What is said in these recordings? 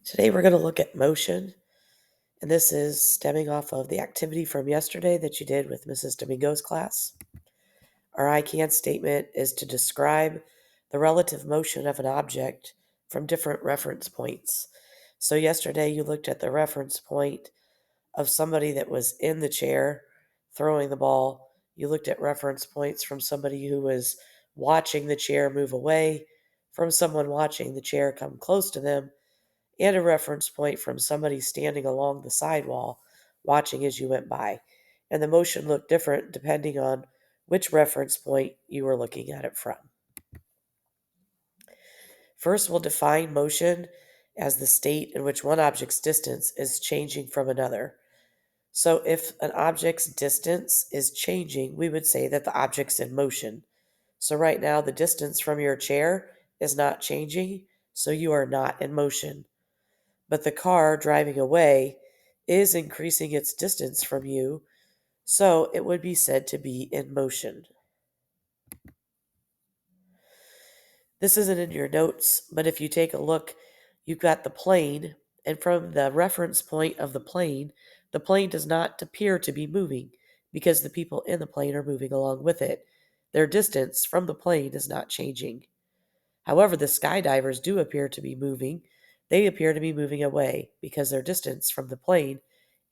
Today we're going to look at motion, and this is stemming off of the activity from yesterday that you did with Mrs. Domingo's class. Our I can statement is to describe the relative motion of an object from different reference points. So yesterday you looked at the reference point of somebody that was in the chair throwing the ball. You looked at reference points from somebody who was watching the chair move away, from someone watching the chair come close to them, and a reference point from somebody standing along the sidewall watching as you went by. And the motion looked different depending on which reference point you were looking at it from. First, we'll define motion as the state in which one object's distance is changing from another. So if an object's distance is changing, we would say that the object's in motion. So right now, the distance from your chair is not changing, so you are not in motion. But the car driving away is increasing its distance from you, so it would be said to be in motion. This isn't in your notes, but if you take a look, you've got the plane, and from the reference point of the plane does not appear to be moving because the people in the plane are moving along with it. Their distance from the plane is not changing. However, the skydivers do appear to be moving. They appear to be moving away because their distance from the plane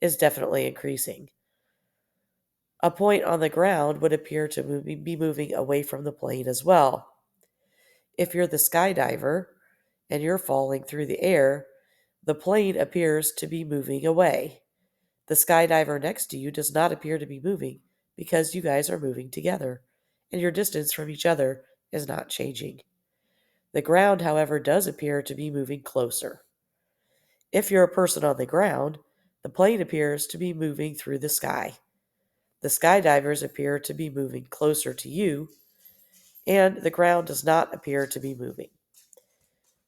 is definitely increasing. A point on the ground would appear to be moving away from the plane as well. If you're the skydiver and you're falling through the air, the plane appears to be moving away. The skydiver next to you does not appear to be moving because you guys are moving together, and your distance from each other is not changing. The ground, however, does appear to be moving closer. If you're a person on the ground, the plane appears to be moving through the sky. The skydivers appear to be moving closer to you, and the ground does not appear to be moving.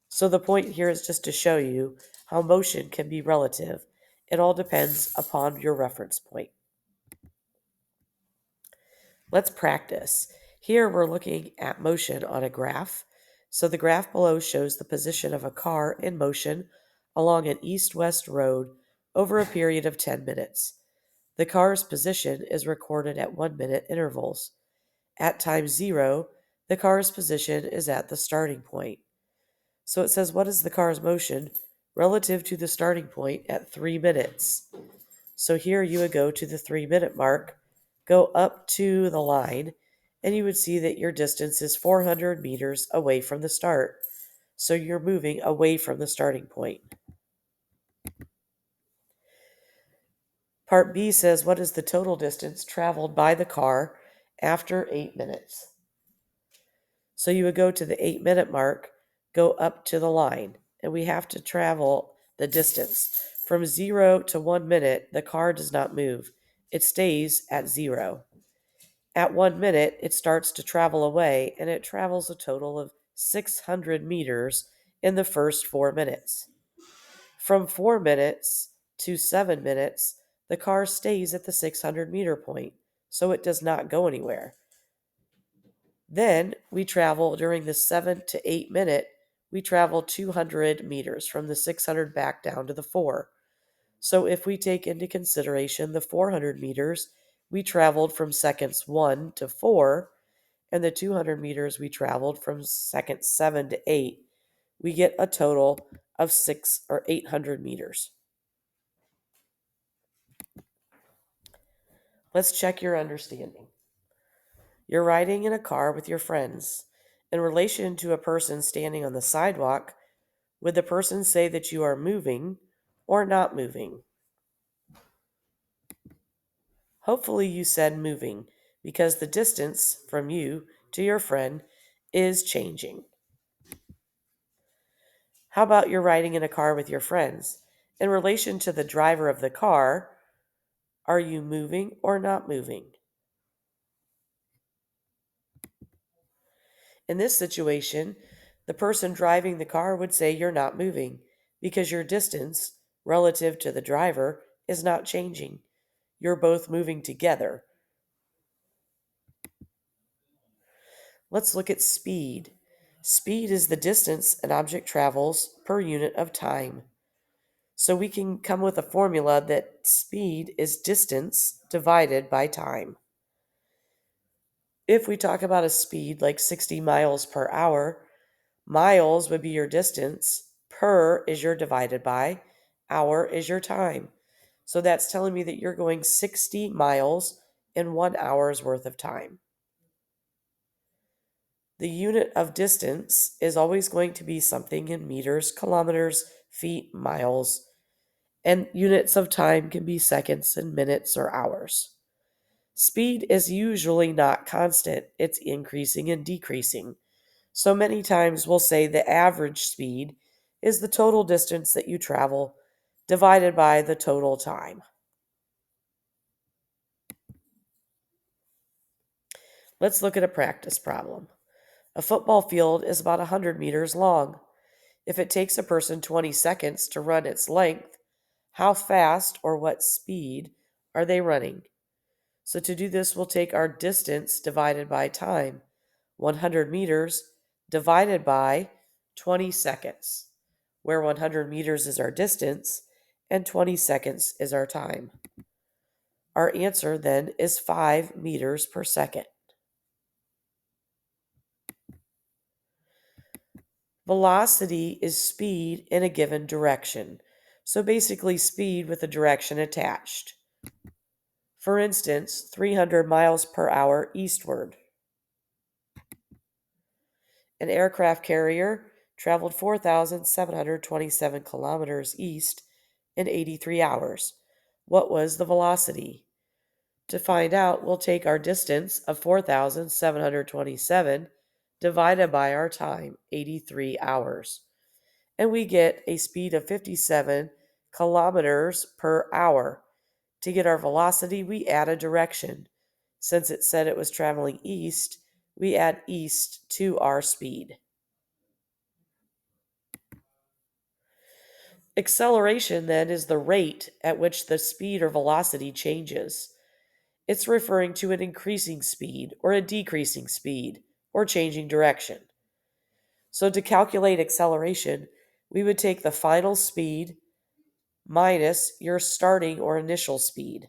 So the point here is just to show you how motion can be relative. It all depends upon your reference point. Let's practice. Here we're looking at motion on a graph. So the graph below shows the position of a car in motion along an east-west road over a period of 10 minutes. The car's position is recorded at 1-minute intervals. At time 0, the car's position is at the starting point. So it says, what is the car's motion relative to the starting point at 3 minutes? So here you would go to the 3-minute mark, go up to the line, and you would see that your distance is 400 meters away from the start. So you're moving away from the starting point. Part B says, what is the total distance traveled by the car after 8 minutes? So you would go to the 8-minute mark, go up to the line, and we have to travel the distance. From 0 to 1 minute, the car does not move. It stays at 0. At 1 minute, it starts to travel away, and it travels a total of 600 meters in the first 4 minutes. From 4 minutes to 7 minutes, the car stays at the 600-meter point, so it does not go anywhere. Then we travel during the 7 to 8 minute, we travel 200 meters from the 600 back down to the 4. So if we take into consideration the 400 meters, we traveled from seconds 1 to 4, and the 200 meters we traveled from seconds 7 to 8, we get a total of 6 or 800 meters. Let's check your understanding. You're riding in a car with your friends. In relation to a person standing on the sidewalk, would the person say that you are moving or not moving? Hopefully you said moving because the distance from you to your friend is changing. How about you're riding in a car with your friends? In relation to the driver of the car, are you moving or not moving? In this situation, the person driving the car would say you're not moving because your distance relative to the driver is not changing. You're both moving together. Let's look at speed. Speed is the distance an object travels per unit of time. So we can come with a formula that speed is distance divided by time. If we talk about a speed like 60 miles per hour, miles would be your distance, per is your divided by, hour is your time. So that's telling me that you're going 60 miles in 1 hour's worth of time. The unit of distance is always going to be something in meters, kilometers, feet, miles, and units of time can be seconds and minutes or hours. Speed is usually not constant, it's increasing and decreasing. So many times we'll say the average speed is the total distance that you travel divided by the total time. Let's look at a practice problem. A football field is about 100 meters long. If it takes a person 20 seconds to run its length, how fast or what speed are they running? So to do this, we'll take our distance divided by time, 100 meters divided by 20 seconds, where 100 meters is our distance and 20 seconds is our time. Our answer then is 5 meters per second. Velocity is speed in a given direction. So basically, speed with a direction attached. For instance, 300 miles per hour eastward. An aircraft carrier traveled 4,727 kilometers east in 83 hours. What was the velocity? To find out, we'll take our distance of 4,727 divided by our time, 83 hours. And we get a speed of 57 kilometers per hour. To get our velocity, we add a direction. Since it said it was traveling east, we add east to our speed. Acceleration, then, is the rate at which the speed or velocity changes. It's referring to an increasing speed or a decreasing speed or changing direction. So to calculate acceleration, we would take the final speed minus your starting or initial speed.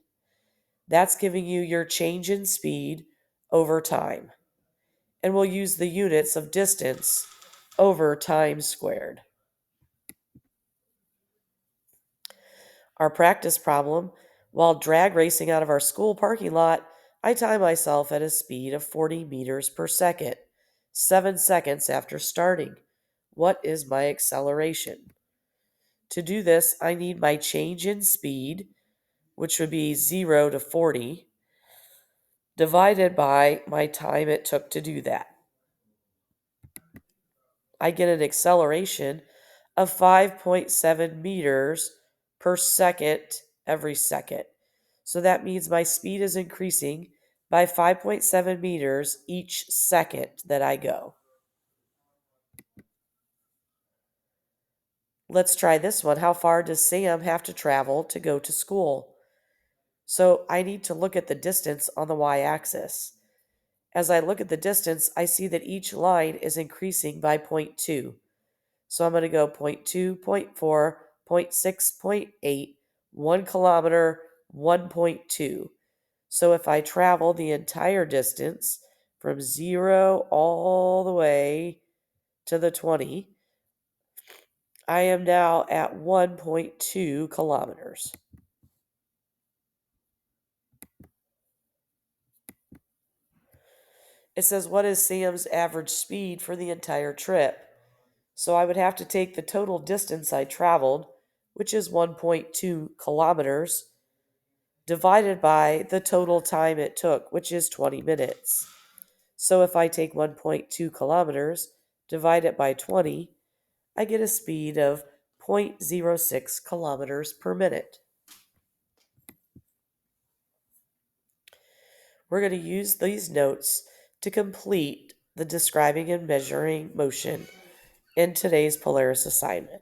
That's giving you your change in speed over time. And we'll use the units of distance over time squared. Our practice problem: while drag racing out of our school parking lot, I time myself at a speed of 40 meters per second, 7 seconds after starting. What is my acceleration? To do this, I need my change in speed, which would be 0 to 40, divided by my time it took to do that. I get an acceleration of 5.7 meters per second every second. So that means my speed is increasing by 5.7 meters each second that I go. Let's try this one. How far does Sam have to travel to go to school? So I need to look at the distance on the y-axis. As I look at the distance, I see that each line is increasing by 0.2. So I'm going to go 0.2, 0.4, 0.6, 0.8, 1 kilometer, 1.2. So if I travel the entire distance from 0 all the way to the 20, I am now at 1.2 kilometers. It says, what is Sam's average speed for the entire trip? So I would have to take the total distance I traveled, which is 1.2 kilometers, divided by the total time it took, which is 20 minutes. So if I take 1.2 kilometers, divide it by 20, I get a speed of 0.06 kilometers per minute. We're going to use these notes to complete the describing and measuring motion in today's Polaris assignment.